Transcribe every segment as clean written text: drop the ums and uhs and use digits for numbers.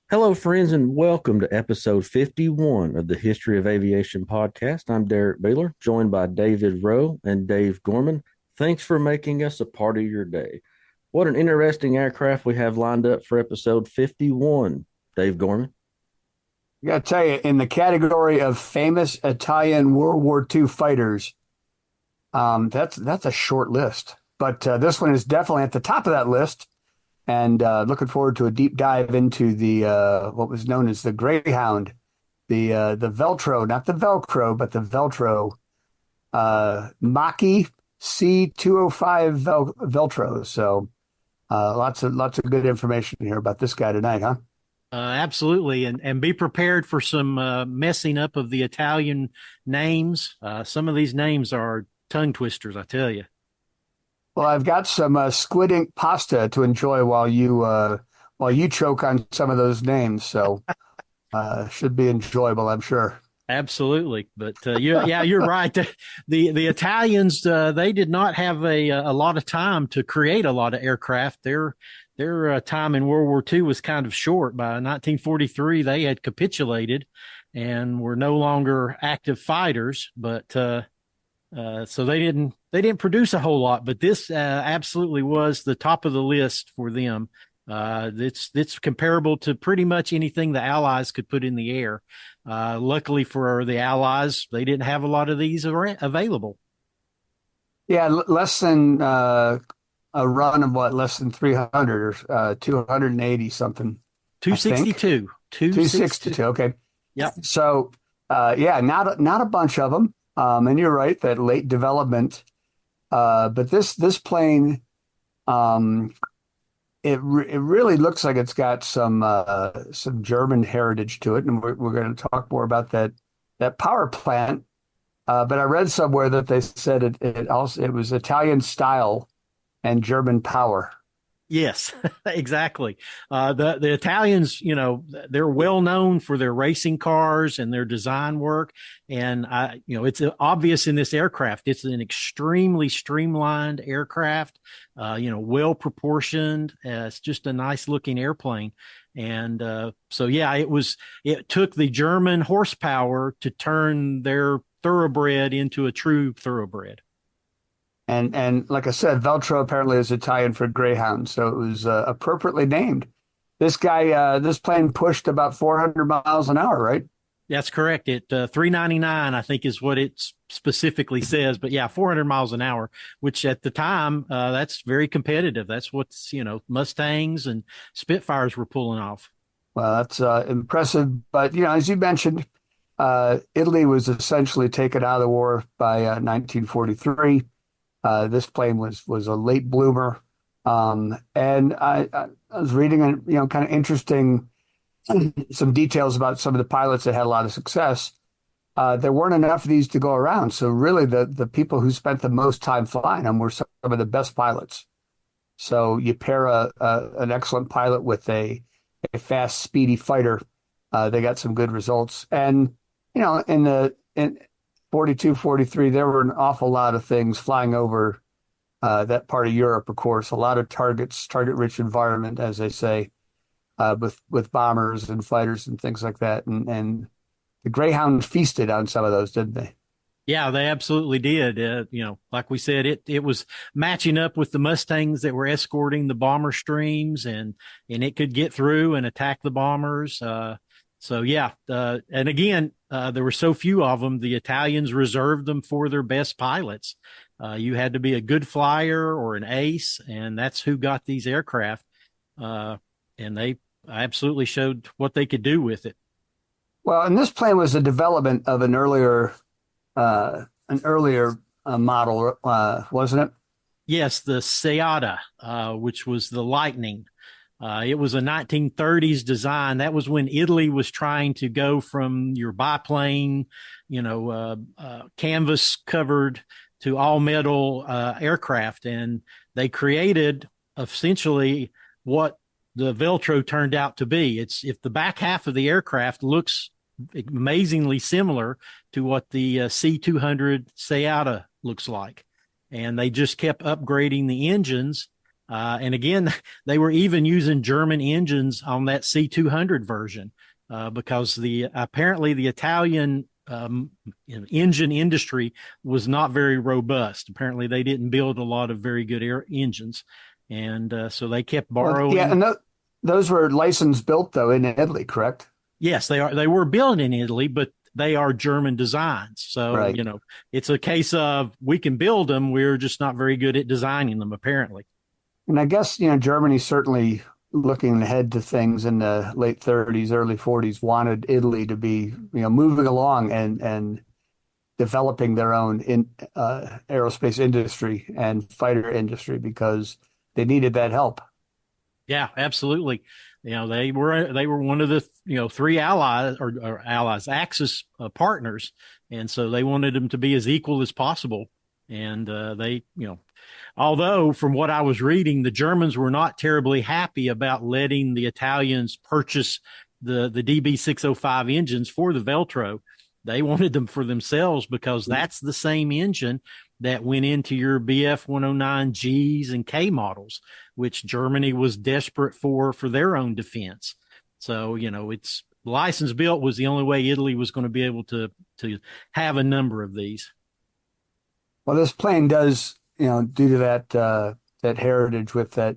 Hello, friends, and welcome to episode 51 of the History of Aviation podcast. I'm Derrick Beeler, joined by David Rowe and Dave Gorman. Thanks for making us a part of your day. What an interesting aircraft we have lined up for episode 51, Dave Gorman. I got to tell you, in the category of famous Italian World War II fighters, that's a short list. But this one is definitely at the top of that list, and looking forward to a deep dive into the what was known as the Greyhound, the Veltro, not the Velcro, but the Veltro, Macchi C.205 Veltro. So lots of good information here about this guy tonight, huh? Absolutely, and be prepared for some messing up of the Italian names. Some of these names are tongue twisters, I tell you. Well, I've got some squid ink pasta to enjoy while you choke on some of those names. So should be enjoyable, I'm sure. Absolutely, but yeah, you're right. The Italians they did not have a lot of time to create a lot of aircraft. Their time in World War II was kind of short. By 1943, they had capitulated and were no longer active fighters. But so they didn't produce a whole lot. But this absolutely was the top of the list for them. It's comparable to pretty much anything the Allies could put in the air. Luckily for the Allies, they didn't have a lot of these available. Yeah, less than a run of what, less than 300 or 280 something, I think. 262. 262. Okay. Yep. So, yeah, not a bunch of them. And you're right that late development. But this plane, um, it really looks like it's got some German heritage to it, and we're going to talk more about that power plant. But I read somewhere that they said it was Italian style and German power. Yes, exactly. The Italians, they're well known for their racing cars and their design work. And it's obvious in this aircraft. It's an extremely streamlined aircraft, well proportioned. It's just a nice looking airplane. And so, yeah, it took the German horsepower to turn their thoroughbred into a true thoroughbred. And like I said, Veltro apparently is Italian for Greyhound, so it was appropriately named. This plane pushed about 400 miles an hour, right? That's correct. It 399, I think, is what it specifically says. But yeah, 400 miles an hour, which at the time, that's very competitive. That's what Mustangs and Spitfires were pulling off. Well, that's impressive. But as you mentioned, Italy was essentially taken out of the war by 1943. This plane was a late bloomer, and I was reading, kind of interesting some details about some of the pilots that had a lot of success. There weren't enough of these to go around, so really the people who spent the most time flying them were some of the best pilots. So you pair an excellent pilot with a fast, speedy fighter, they got some good results. And in 42, 43, there were an awful lot of things flying over that part of Europe, of course, a lot of target-rich environment, as they say, with bombers and fighters and things like that. And the Greyhound feasted on some of those, didn't they? Yeah, they absolutely did. Like we said, it was matching up with the Mustangs that were escorting the bomber streams, and it could get through and attack the bombers. So yeah, and again, there were so few of them. The Italians reserved them for their best pilots. You had to be a good flyer or an ace, and that's who got these aircraft. And they absolutely showed what they could do with it. Well, and this plane was a development of an earlier model, wasn't it? Yes, the Seata, which was the Lightning. It was a 1930s design. That was when Italy was trying to go from your biplane, canvas covered to all metal aircraft. And they created essentially what the Veltro turned out to be. If the back half of the aircraft looks amazingly similar to what the C-200 Seata looks like. And they just kept upgrading the engines And again, they were even using German engines on that C200 version because apparently the Italian engine industry was not very robust. Apparently, they didn't build a lot of very good engines, and so they kept borrowing. Well, yeah, and those were license built though in Italy, correct? Yes, they are. They were built in Italy, but they are German designs. So, Right. it's a case of we can build them. We're just not very good at designing them, apparently. And I guess, Germany certainly looking ahead to things in the late 30s, early 40s, wanted Italy to be, moving along and developing their own aerospace industry and fighter industry because they needed that help. Yeah, absolutely. They were one of the three allies or allies Axis partners, and so they wanted them to be as equal as possible. And although from what I was reading, the Germans were not terribly happy about letting the Italians purchase the DB605 engines for the Veltro. They wanted them for themselves because that's the same engine that went into your BF 109 Gs and K models, which Germany was desperate for their own defense. So, it's license built was the only way Italy was going to be able to have a number of these. Well, this plane does, due to that heritage with that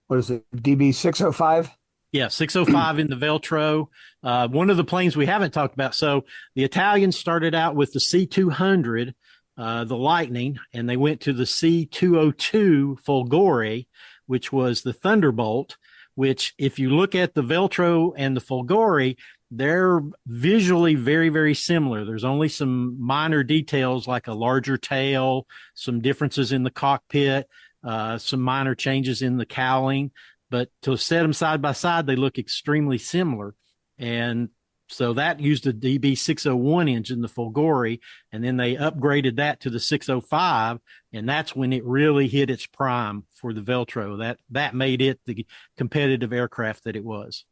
what is it, DB 605? Yeah, 605 in the Veltro. One of the planes we haven't talked about. So the Italians started out with the C200, the Lightning, and they went to the C202 Folgore, which was the Thunderbolt, which if you look at the Veltro and the Folgore, they're visually very, very similar. There's only some minor details like a larger tail, some differences in the cockpit, some minor changes in the cowling. But to set them side by side, they look extremely similar. And so that used a DB601 engine, the Folgore, and then they upgraded that to the 605, and that's when it really hit its prime for the Veltro. That made it the competitive aircraft that it was.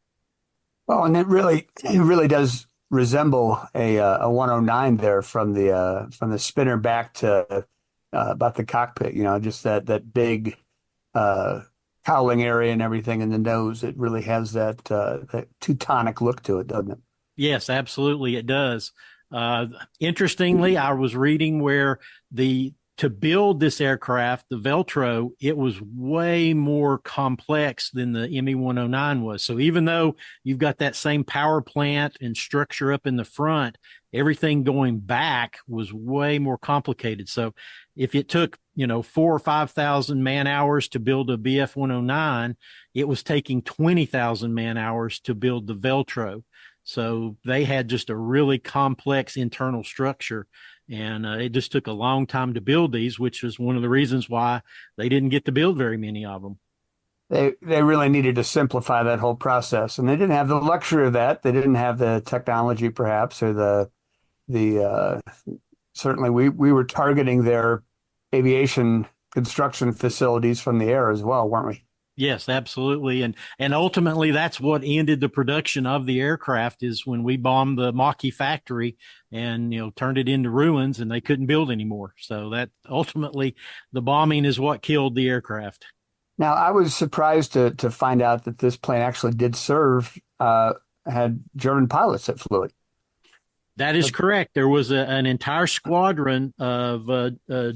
Well, and it really does resemble a 109 there from the spinner back to about the cockpit. Just that big cowling area and everything in the nose. It really has that Teutonic look to it, doesn't it? Yes, absolutely, it does. Interestingly, I was reading where to build this aircraft, the Veltro, it was way more complex than the ME-109 was. So even though you've got that same power plant and structure up in the front, everything going back was way more complicated. So if it took, 4,000 or 5,000 man hours to build a BF-109, it was taking 20,000 man hours to build the Veltro. So they had just a really complex internal structure. And it just took a long time to build these, which is one of the reasons why they didn't get to build very many of them. They really needed to simplify that whole process, and they didn't have the luxury of that. They didn't have the technology, perhaps, or the certainly we were targeting their aviation construction facilities from the air as well, weren't we? Yes, absolutely. And ultimately that's what ended the production of the aircraft is when we bombed the Macchi factory and, turned it into ruins and they couldn't build anymore. So that ultimately the bombing is what killed the aircraft. Now, I was surprised to find out that this plane actually did had German pilots that flew it. That is correct. There was an entire squadron of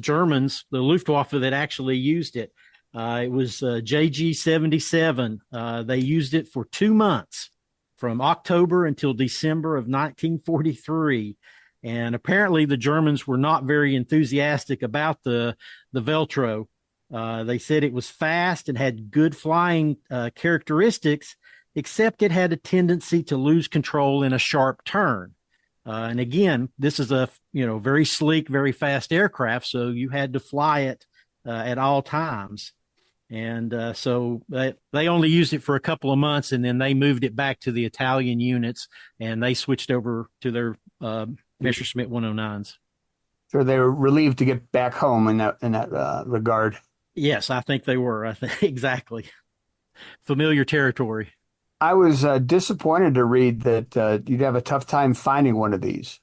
Germans, the Luftwaffe, that actually used it. It was JG-77. They used it for 2 months from October until December of 1943. And apparently the Germans were not very enthusiastic about the Veltro. They said it was fast and had good flying characteristics, except it had a tendency to lose control in a sharp turn. And again, this is a very sleek, very fast aircraft, so you had to fly it at all times. And so they only used it for a couple of months, and then they moved it back to the Italian units, and they switched over to their Messerschmitt 109s. So they were relieved to get back home in that regard. Yes, I think they were. I think exactly. Familiar territory. I was disappointed to read that you'd have a tough time finding one of these.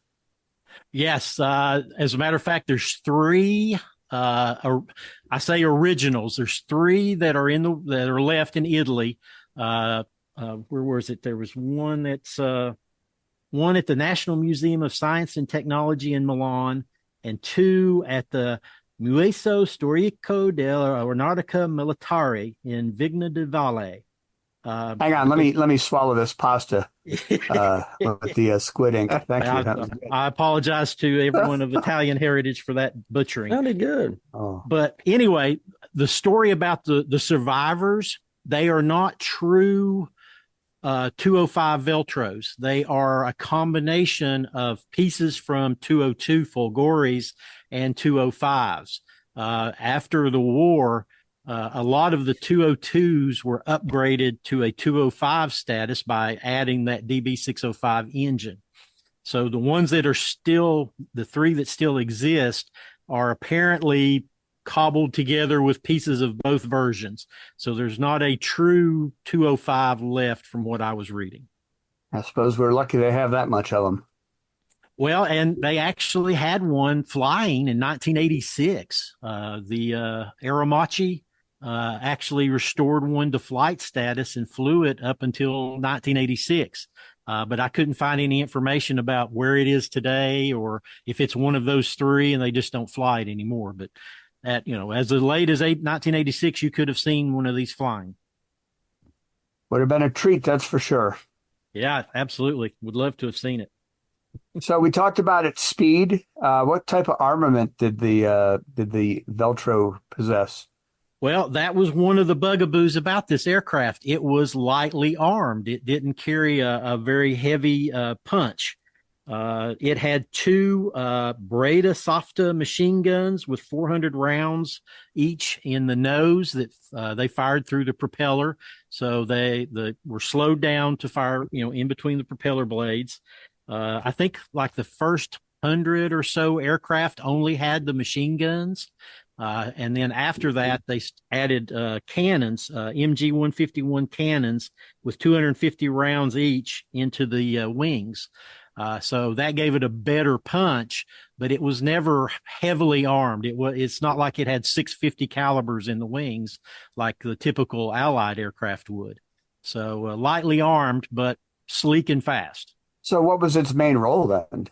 Yes. As a matter of fact, there's 3 I say originals. There's three that are that are left in Italy. Where was it? There was one that's one at the National Museum of Science and Technology in Milan, and two at the Museo Storico dell'Aeronautica Militare in Vigna di Valle. Hang on, let me swallow this pasta with the squid ink. Thank you. I apologize to everyone of Italian heritage for that butchering. Sounded good. Oh. But anyway, the story about the survivors, they are not true 205 Veltros. They are a combination of pieces from 202 Folgoris and 205s. After the war, a lot of the 202s were upgraded to a 205 status by adding that DB605 engine. So the ones that are still, the three that still exist, are apparently cobbled together with pieces of both versions. So there's not a true 205 left from what I was reading. I suppose we're lucky they have that much of them. Well, and they actually had one flying in 1986. The Macchi actually restored one to flight status and flew it up until 1986. But I couldn't find any information about where it is today or if it's one of those three and they just don't fly it anymore. But at, as late as 1986, you could have seen one of these flying. Would have been a treat, that's for sure. Yeah, absolutely. Would love to have seen it. So we talked about its speed. What type of armament did the Veltro possess? Well, that was one of the bugaboos about this aircraft. It was lightly armed. It didn't carry a very heavy punch. It had two Breda Softa machine guns with 400 rounds each in the nose that they fired through the propeller. So they were slowed down to fire, in between the propeller blades. I think like the first 100 or so aircraft only had the machine guns. And then after that, they added cannons, MG-151 cannons with 250 rounds each into the wings. So that gave it a better punch, but it was never heavily armed. It's not like it had 650 calibers in the wings like the typical Allied aircraft would. So lightly armed, but sleek and fast. So what was its main role then?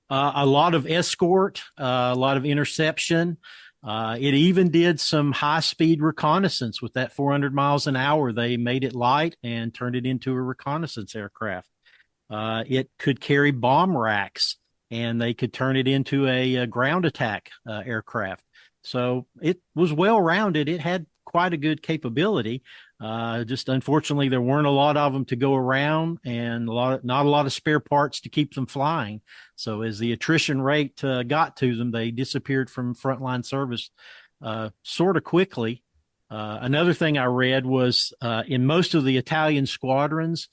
A lot of escort, a lot of interception. It even did some high-speed reconnaissance with that 400 miles an hour. They made it light and turned it into a reconnaissance aircraft. It could carry bomb racks, and they could turn it into a ground attack aircraft. So it was well-rounded. It had quite a good capability. Just unfortunately, there weren't a lot of them to go around, and not a lot of spare parts to keep them flying. So as the attrition rate got to them, they disappeared from frontline service sort of quickly. Another thing I read was in most of the Italian squadrons,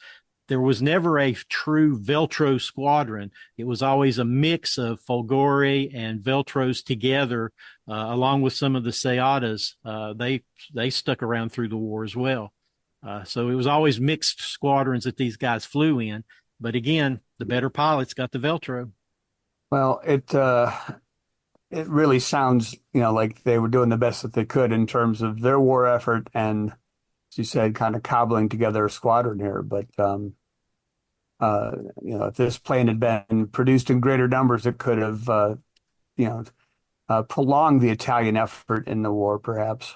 there was never a true Veltro squadron. It was always a mix of Folgori and Veltros together, along with some of the Seatas. They stuck around through the war as well. So it was always mixed squadrons that these guys flew in. But again, the better pilots got the Veltro. Well, it really sounds, like they were doing the best that they could in terms of their war effort and, as you said, kind of cobbling together a squadron here. But, if this plane had been produced in greater numbers, it could have, prolonged the Italian effort in the war, perhaps.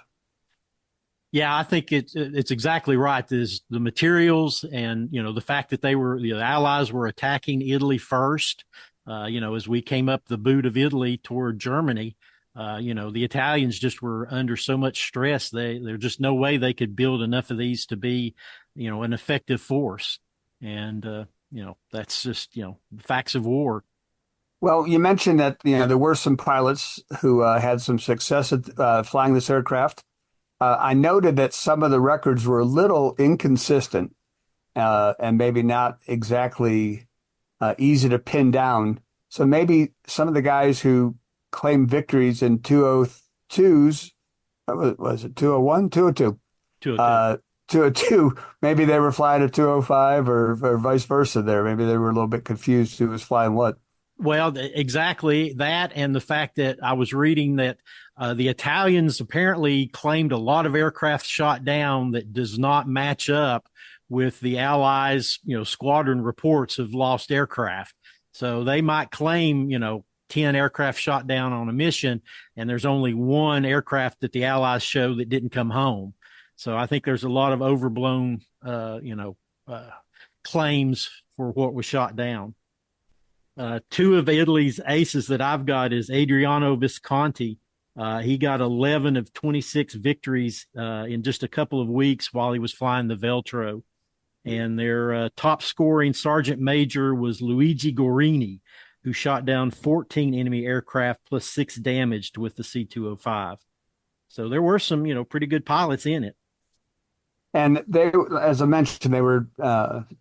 Yeah, I think it's exactly right. There's the materials and, the fact that the Allies were attacking Italy first, as we came up the boot of Italy toward Germany, the Italians just were under so much stress. There's just no way they could build enough of these to be, an effective force. And, that's just, the facts of war. Well, you mentioned that, there were some pilots who had some success at flying this aircraft. I noted that some of the records were a little inconsistent and maybe not exactly easy to pin down. So maybe some of the guys who claimed victories in 202s, was it 201, 202? 202. 202, maybe they were flying a 205 or vice versa there. Maybe they were a little bit confused who was flying what. Well, exactly that, and the fact that I was reading that the Italians apparently claimed a lot of aircraft shot down that does not match up with the Allies, squadron reports of lost aircraft. So they might claim, 10 aircraft shot down on a mission, and there's only one aircraft that the Allies show that didn't come home. So I think there's a lot of overblown, claims for what was shot down. Two of Italy's aces that I've got is Adriano Visconti. He got 11 of 26 victories in just a couple of weeks while he was flying the Veltro. And their top scoring sergeant major was Luigi Gorini, who shot down 14 enemy aircraft plus 6 damaged with the C.205. So there were some, pretty good pilots in it. And they, as I mentioned, they were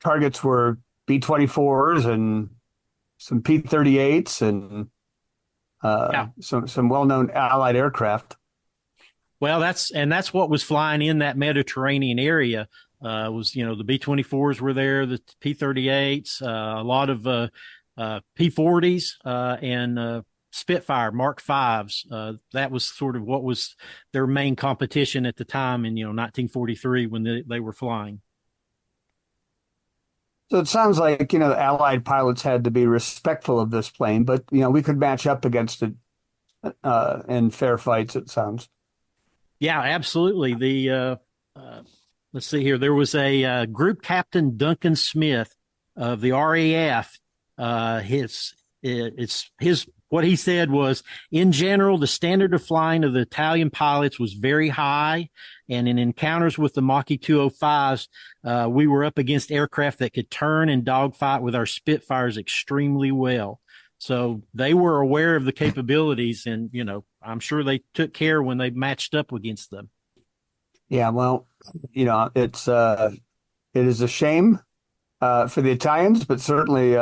targets were B-24s and some P-38s and some well-known Allied aircraft. Well, that's what was flying in that Mediterranean area. Was the B-24s were there, the P-38s, a lot of P-40s and Spitfire Mark Fives. That was sort of what was their main competition at the time in 1943 when they were flying. So it sounds like, the Allied pilots had to be respectful of this plane, but, we could match up against it in fair fights, it sounds. Yeah, absolutely. Let's see here. There was a Group Captain Duncan Smith of the RAF. What he said was, in general, the standard of flying of the Italian pilots was very high. And in encounters with the Macchi 205s, we were up against aircraft that could turn and dogfight with our Spitfires extremely well. So they were aware of the capabilities, and, I'm sure they took care when they matched up against them. Yeah, well, it is a shame for the Italians, but certainly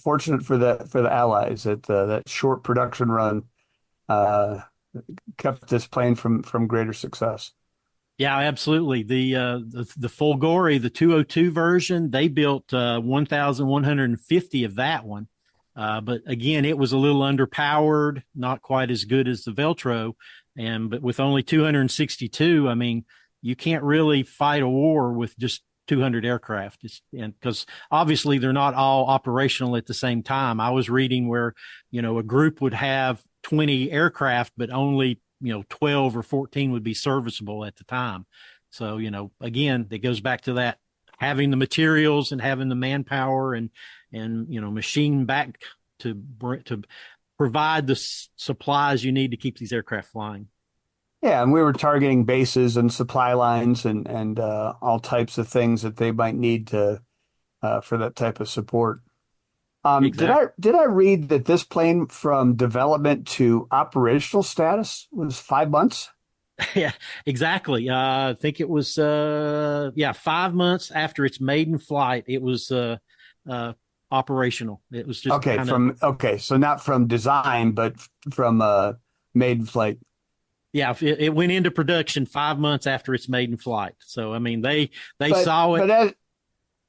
fortunate for the Allies that that short production run kept this plane from greater success. Yeah, absolutely. The Folgore, the 202 version, they built 1,150 of that one. But again, it was a little underpowered, not quite as good as the Veltro. But with only 262, I mean, you can't really fight a war with just 200 aircraft. Because obviously they're not all operational at the same time. I was reading where, a group would have 20 aircraft, but only 12 or 14 would be serviceable at the time. So, again, it goes back to that, having the materials and having the manpower and machine back to provide the supplies you need to keep these aircraft flying. Yeah, and we were targeting bases and supply lines and all types of things that they might need to for that type of support. Exactly. Did I read that this plane from development to operational status was 5 months? Yeah, exactly. I think it was 5 months after its maiden flight, it was operational. It was just so not from design, but from maiden flight. Yeah, it went into production 5 months after its maiden flight. So I mean, they saw it.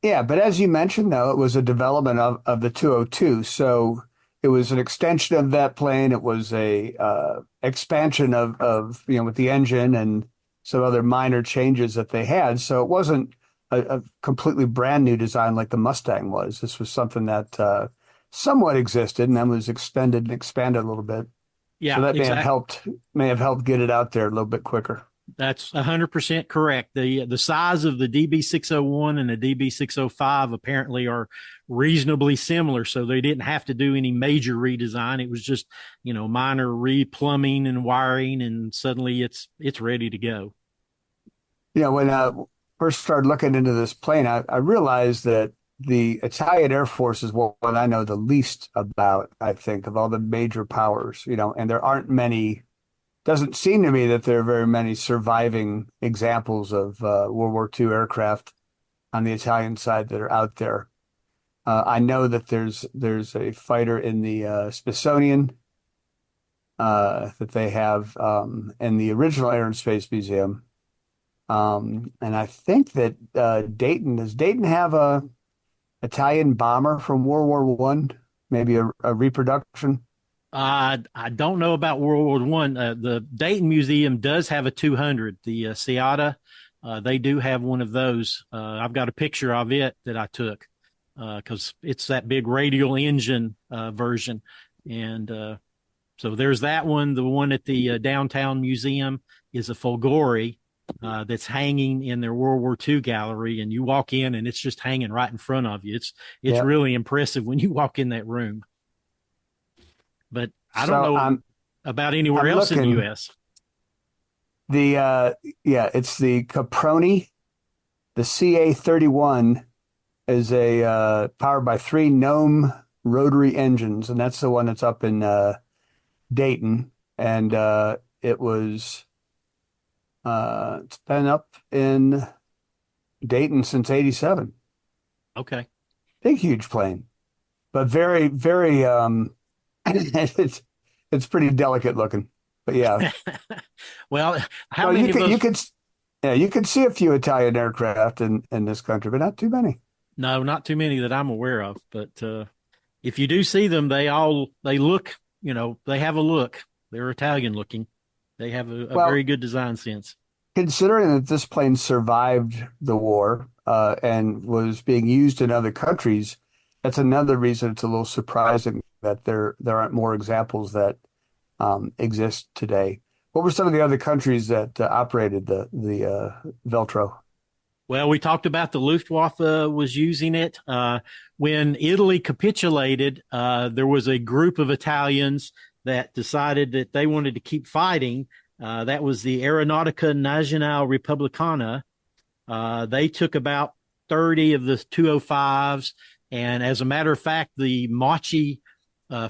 But as you mentioned, though, it was a development of the 202. So it was an extension of that plane. It was a expansion of with the engine and some other minor changes that they had. So it wasn't a completely brand new design like the Mustang was. This was something that somewhat existed and then was extended and expanded a little bit. Yeah, so that exactly. may have helped get it out there a little bit quicker. That's 100% correct. The size of the DB601 and the DB605 apparently are reasonably similar, so they didn't have to do any major redesign. It was just, minor replumbing and wiring, and suddenly it's ready to go. When I first started looking into this plane, I realized that the Italian Air Force is what I know the least about, I think, of all the major powers, and there aren't many. Doesn't seem to me that there are very many surviving examples of World War II aircraft on the Italian side that are out there. I know that there's a fighter in the Smithsonian that they have in the original Air and Space Museum, and I think that does Dayton have a Italian bomber from World War I? maybe a reproduction? I don't know about World War One. The Dayton Museum does have a 200, the Seata. They do have one of those. I've got a picture of it that I took because it's that big radial engine version. And so there's that one. The one at the downtown museum is a Folgore that's hanging in their World War II gallery. And you walk in and it's just hanging right in front of you. It's Yeah. really impressive when you walk in that room. But I don't So know about anywhere I'm else in the looking. U.S. It's the Caproni. The CA-31 is a powered by three Gnome rotary engines, and that's the one that's up in Dayton. And it's been up in Dayton since '87. Okay. Big, huge plane, but very, very it's pretty delicate looking. But yeah, Well, how no, many of you those? could yeah, you could see a few Italian aircraft in this country, but not too many. No, not too many that I'm aware of. But if you do see them, they look, they have a look. They're Italian looking. They have a very Well, good design sense. considering that this plane survived the war and was being used in other countries, that's another reason it's a little surprising that there aren't more examples that exist today. What were some of the other countries that operated the Veltro? Well, we talked about the Luftwaffe was using it. When Italy capitulated, there was a group of Italians that decided that they wanted to keep fighting. That was the Aeronautica Nazionale Repubblicana. They took about 30 of the 205s. And as a matter of fact, the Macchi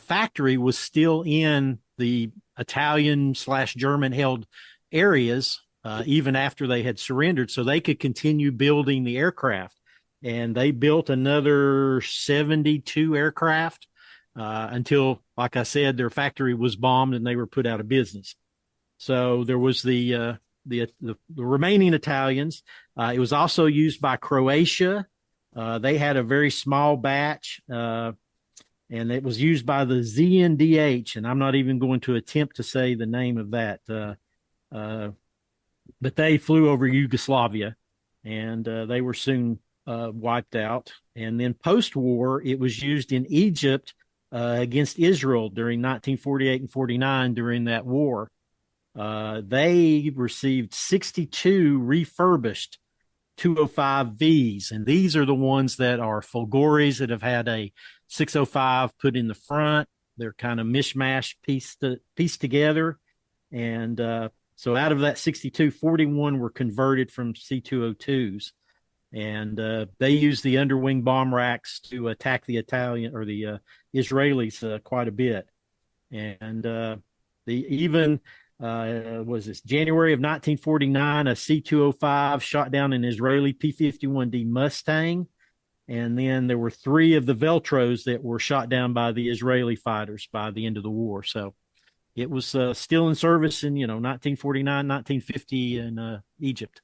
factory was still in the Italian/German held areas even after they had surrendered, so they could continue building the aircraft. And they built another 72 aircraft until, like I said, their factory was bombed and they were put out of business. So there was the remaining Italians. It was also used by Croatia. They had a very small batch, and it was used by the ZNDH. And I'm not even going to attempt to say the name of that. But they flew over Yugoslavia, and they were soon wiped out. And then post-war, it was used in Egypt against Israel during 1948 and 49 during that war. They received 62 refurbished 205Vs, and these are the ones that are Folgores that have had a 605 put in the front. They're kind of mishmash pieced together. And so out of that 62, 41 were converted from C202s. And they used the underwing bomb racks to attack the Italian or the Israelis quite a bit. And was this January of 1949, a C-205 shot down an Israeli P-51D Mustang. And then there were three of the Veltros that were shot down by the Israeli fighters by the end of the war. So it was still in service in, 1949, 1950 in Egypt.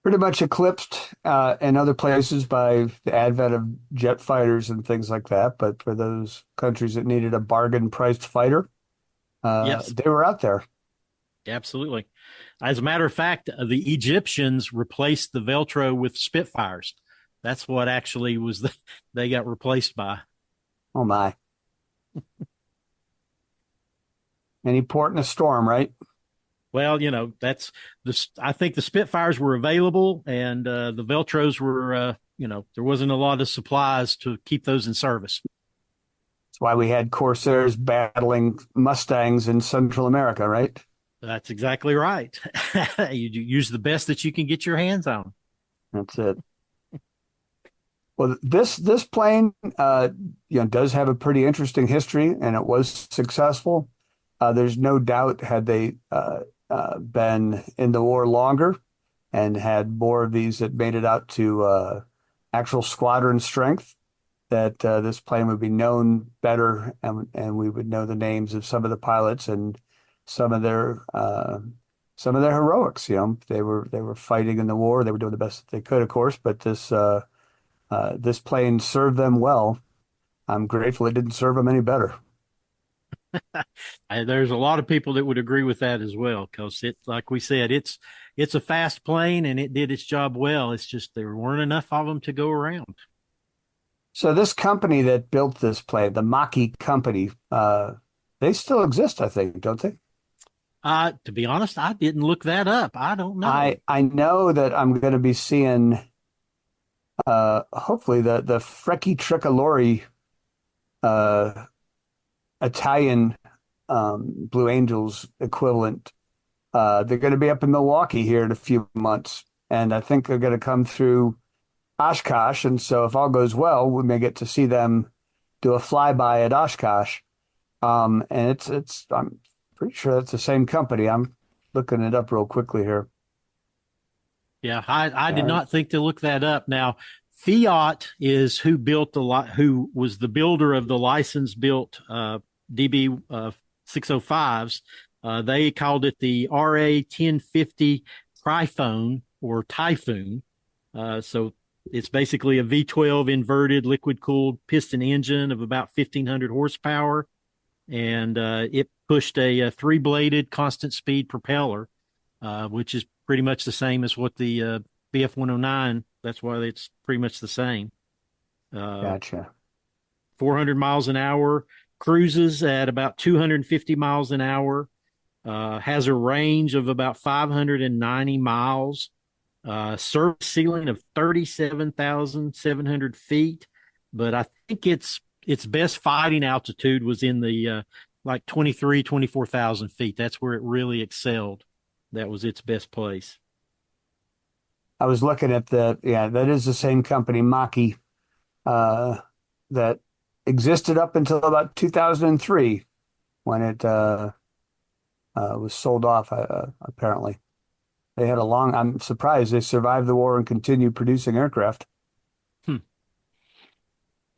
Pretty much eclipsed in other places by the advent of jet fighters and things like that. But for those countries that needed a bargain priced fighter, Yes, they were out there. absolutely. As a matter of fact, the Egyptians replaced the Veltro with Spitfires. That's what actually they got replaced by. Oh my. Any port in a storm, right? Well, that's I think the Spitfires were available, and the Veltros were, there wasn't a lot of supplies to keep those in service. That's why we had Corsairs battling Mustangs in Central America, right? That's exactly right. You use the best that you can get your hands on. That's it. Well, this plane, does have a pretty interesting history, and it was successful. There's no doubt had they been in the war longer and had more of these that made it out to actual squadron strength, that this plane would be known better, and we would know the names of some of the pilots and some of their heroics. They were fighting in the war. They were doing the best that they could, of course, but this plane served them well. I'm grateful it didn't serve them any better. There's a lot of people that would agree with that as well, because like we said, it's a fast plane and it did its job well. It's just there weren't enough of them to go around. So this company that built this plane, the Macchi company, they still exist, I think, don't they? To be honest, I didn't look that up. I don't know. I know that I'm going to be seeing hopefully the Frecci Tricolori uh, Italian Blue Angels equivalent. They're going to be up in Milwaukee here in a few months, and I think they're going to come through Oshkosh. And so, if all goes well, we may get to see them do a flyby at Oshkosh. And it's I'm pretty sure that's the same company. I'm looking it up real quickly here. Yeah, I did not think to look that up. Now, Fiat is who built who was the builder of the license built DB 605s. They called it the RA 1050 Typhoon or Typhoon. So it's basically a V12 inverted liquid cooled piston engine of about 1,500 horsepower. And it pushed a three-bladed constant speed propeller, which is pretty much the same as what the BF 109. That's why it's pretty much the same. Gotcha. 400 miles an hour, cruises at about 250 miles an hour, has a range of about 590 miles, service ceiling of 37,700 feet. But I think its best fighting altitude was in the like 24,000 feet. That's where it really excelled. That was its best place. I was looking at that is the same company, Macchi, that existed up until about 2003 when it was sold off, apparently. I'm surprised they survived the war and continued producing aircraft.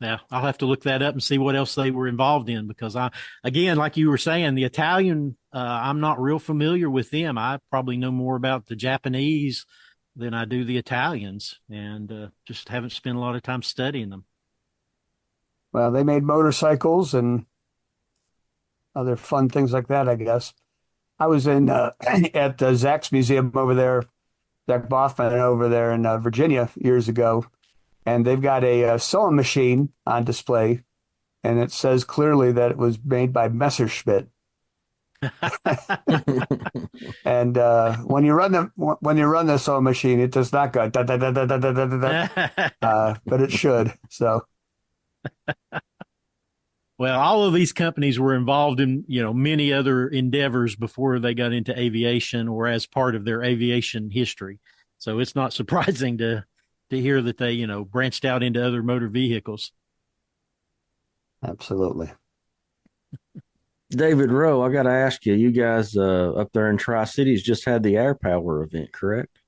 Now, I'll have to look that up and see what else they were involved in, because again, like you were saying, the Italian, I'm not real familiar with them. I probably know more about the Japanese than I do the Italians, and just haven't spent a lot of time studying them. Well, they made motorcycles and other fun things like that, I guess. I was at Zach's museum over there, Zach Boffman over there in Virginia years ago, and they've got a sewing machine on display, and it says clearly that it was made by Messerschmitt. And when you run the sewing machine, it does not go da, da, da, da, da, da, da, da, but it should. So, well, all of these companies were involved in many other endeavors before they got into aviation or as part of their aviation history. So it's not surprising to hear that they branched out into other motor vehicles. Absolutely. David Rowe, I got to ask you, you guys up there in Tri-Cities just had the Air Power event, correct?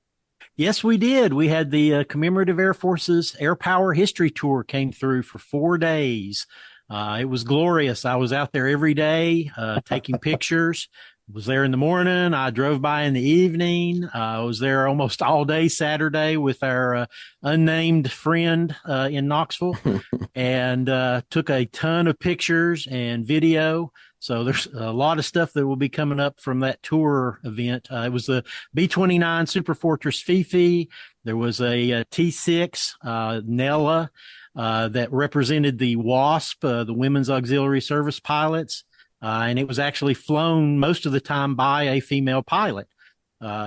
Yes, we did. We had the Commemorative Air Force's Air Power History Tour came through for 4 days. It was glorious. I was out there every day taking pictures. Was there in the morning. I drove by in the evening. I was there almost all day Saturday with our unnamed friend in Knoxville and took a ton of pictures and video. So there's a lot of stuff that will be coming up from that tour event. It was the B-29 Super Fortress Fifi. There was a T-6 Nella that represented the WASP, the Women's Auxiliary Service Pilots. And it was actually flown most of the time by a female pilot.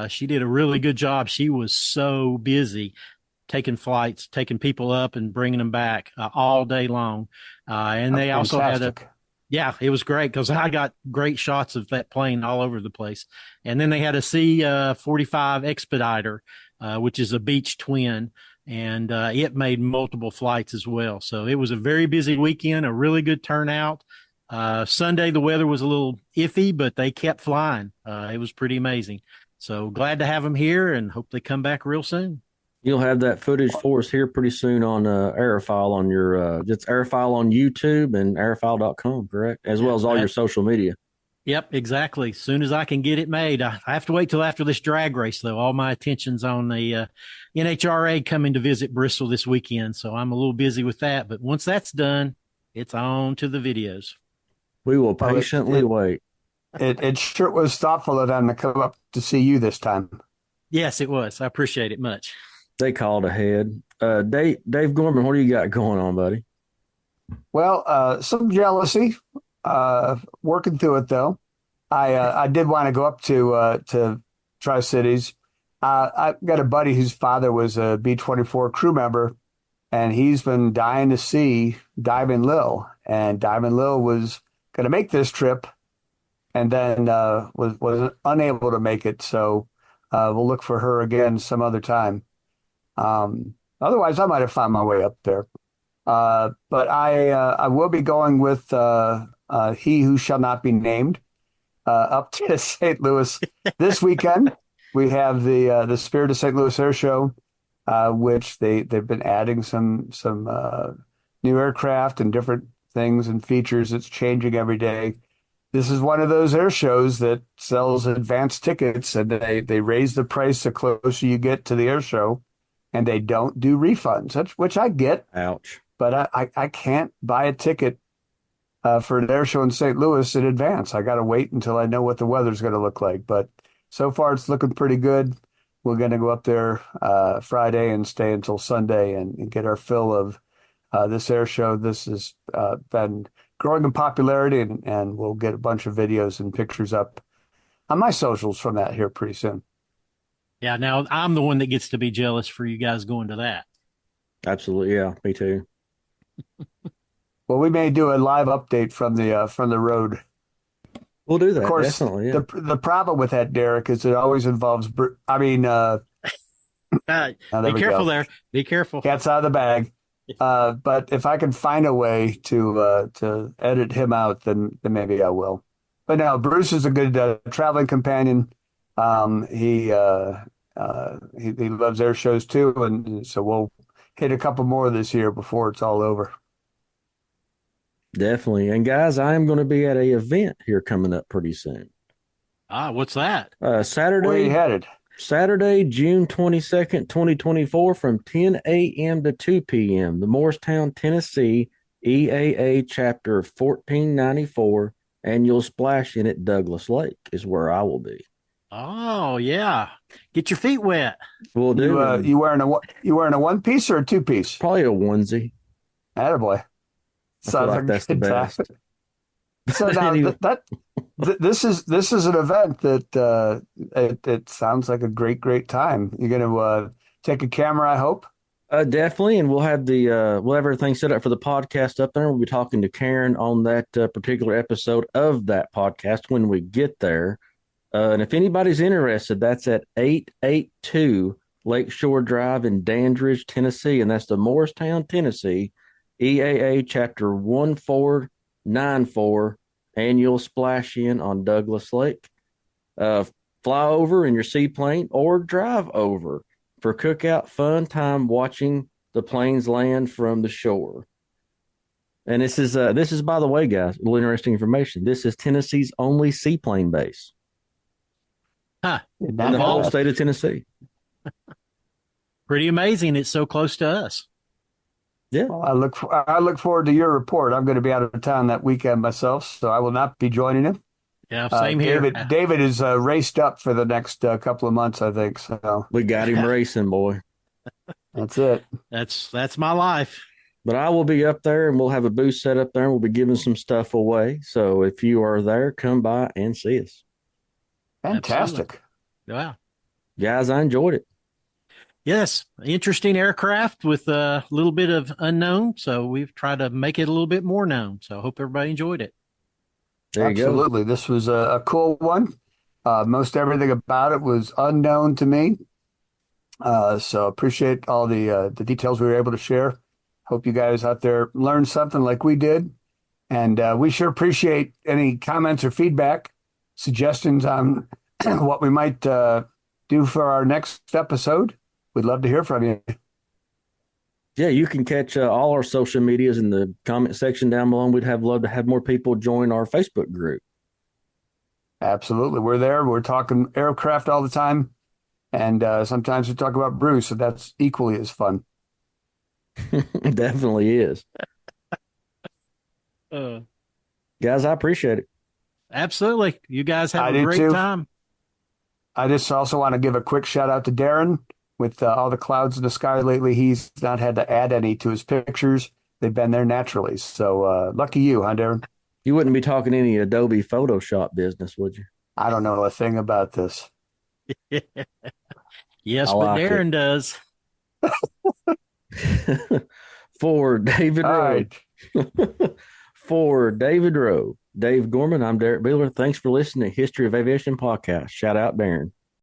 She did a really good job. She was so busy taking flights, taking people up and bringing them back all day long. And That's they also fantastic. yeah, it was great because I got great shots of that plane all over the place. And then they had a C-45 Expediter, which is a Beech twin. And it made multiple flights as well. So it was a very busy weekend, a really good turnout. Sunday, the weather was a little iffy, but they kept flying. It was pretty amazing. So glad to have them here and hope they come back real soon. You'll have that footage for us here pretty soon on Airfile on your it's Airfile on YouTube and airfile.com, correct? As well as all your social media. Yep, exactly. As soon as I can get it made. I have to wait till after this drag race, though. All my attention's on the NHRA coming to visit Bristol this weekend, so I'm a little busy with that. But once that's done, It's on to the videos. We will Oh, patiently wait. it sure was thoughtful of them to come up to see you this time. Yes, it was. I appreciate it much. They called ahead. Dave Gorman, what do you got going on, buddy? Well, some jealousy. Working through it though. I did want to go up to Tri Cities. I've got a buddy whose father was a B-24 crew member, and he's been dying to see Diamond Lil. And Diamond Lil was going to make this trip, and then was unable to make it. So we'll look for her again some other time. Otherwise, I might have found my way up there. But I will be going with He Who Shall Not Be Named up to St. Louis this weekend. We have the Spirit of St. Louis Air Show, which they've been adding some new aircraft and different things and features. It's changing every day. This is one of those air shows that sells advanced tickets, and they raise the price the closer you get to the air show, and they don't do refunds, which I get. Ouch. But I can't buy a ticket for an air show in St. Louis in advance. I got to wait until I know what the weather's going to look like. But so far, it's looking pretty good. We're going to go up there Friday and stay until Sunday and get our fill of this air show. This has been growing in popularity, and we'll get a bunch of videos and pictures up on my socials from that here pretty soon. Yeah, now I'm the one that gets to be jealous for you guys going to that. Absolutely. Yeah, me too. Well, we may do a live update from the road. We'll do that. Of course, Definitely. Yeah. the problem with that, Derrick, is it always involves. Now there Be we careful go. there. Be careful. Cat's out of the bag. But if I can find a way to edit him out, then maybe I will. But no, Bruce is a good traveling companion. He loves air shows too, and so we'll hit a couple more this year before it's all over. Definitely. And guys, I am going to be at a event here coming up pretty soon. What's that? Where are you Saturday, headed? June 22nd, 2024, from 10 a.m. to 2 p.m. The Morristown, Tennessee EAA Chapter 1494 Annual Splash-In at Douglas Lake is where I will be. Oh, yeah. Get your feet wet. We'll do You wearing a one piece or a two piece? probably a onesie. Attaboy. I feel like that's the best. So now this is an event that it sounds like a great time. You're going to take a camera, I hope. Definitely, and we'll have everything set up for the podcast up there. We'll be talking to Karen on that particular episode of that podcast when we get there. And if anybody's interested, that's at 882 Lakeshore Drive in Dandridge, Tennessee, and that's the Morristown, Tennessee EAA Chapter 1494 Annual Splash-In on Douglas Lake. Fly over in your seaplane or drive over for cookout fun time watching the planes land from the shore. And this is by the way, guys, a little interesting information. This is Tennessee's only seaplane base in the whole state of Tennessee. Pretty amazing. It's so close to us. Yeah. Well, I look forward to your report. I'm going to be out of town that weekend myself, so I will not be joining him. Yeah, same here. David is raced up for the next couple of months, I think. So We got him racing, boy. that's it. That's my life. But I will be up there, and we'll have a booth set up there, and we'll be giving some stuff away. So if you are there, come by and see us. Fantastic. Absolutely. Wow. Guys, I enjoyed it. Yes, interesting aircraft with a little bit of unknown. So we've tried to make it a little bit more known. So I hope everybody enjoyed it. There you go. Absolutely. This was a cool one. Most everything about it was unknown to me. So appreciate all the details we were able to share. Hope you guys out there learned something like we did. And we sure appreciate any comments or feedback, suggestions on what we might do for our next episode. We'd love to hear from you. Yeah, you can catch all our social medias in the comment section down below. We'd love to have more people join our Facebook group. Absolutely. We're there. We're talking aircraft all the time. And sometimes we talk about Bruce, so that's equally as fun. It definitely is. Uh, Guys, I appreciate it. absolutely. You guys have I a do great too. time. I just also want to give a quick shout out to Darren with all the clouds in the sky lately. He's not had to add any to his pictures. They've been there naturally. So lucky you, huh, Darren? You wouldn't be talking any Adobe Photoshop business, would you? I don't know a thing about this. I Yes, but like it. Darren does. For David All Rowe. right. For David Rowe, Dave Gorman, I'm Derrick Beeler. Thanks for listening to History of Aviation podcast. Shout out, Darren.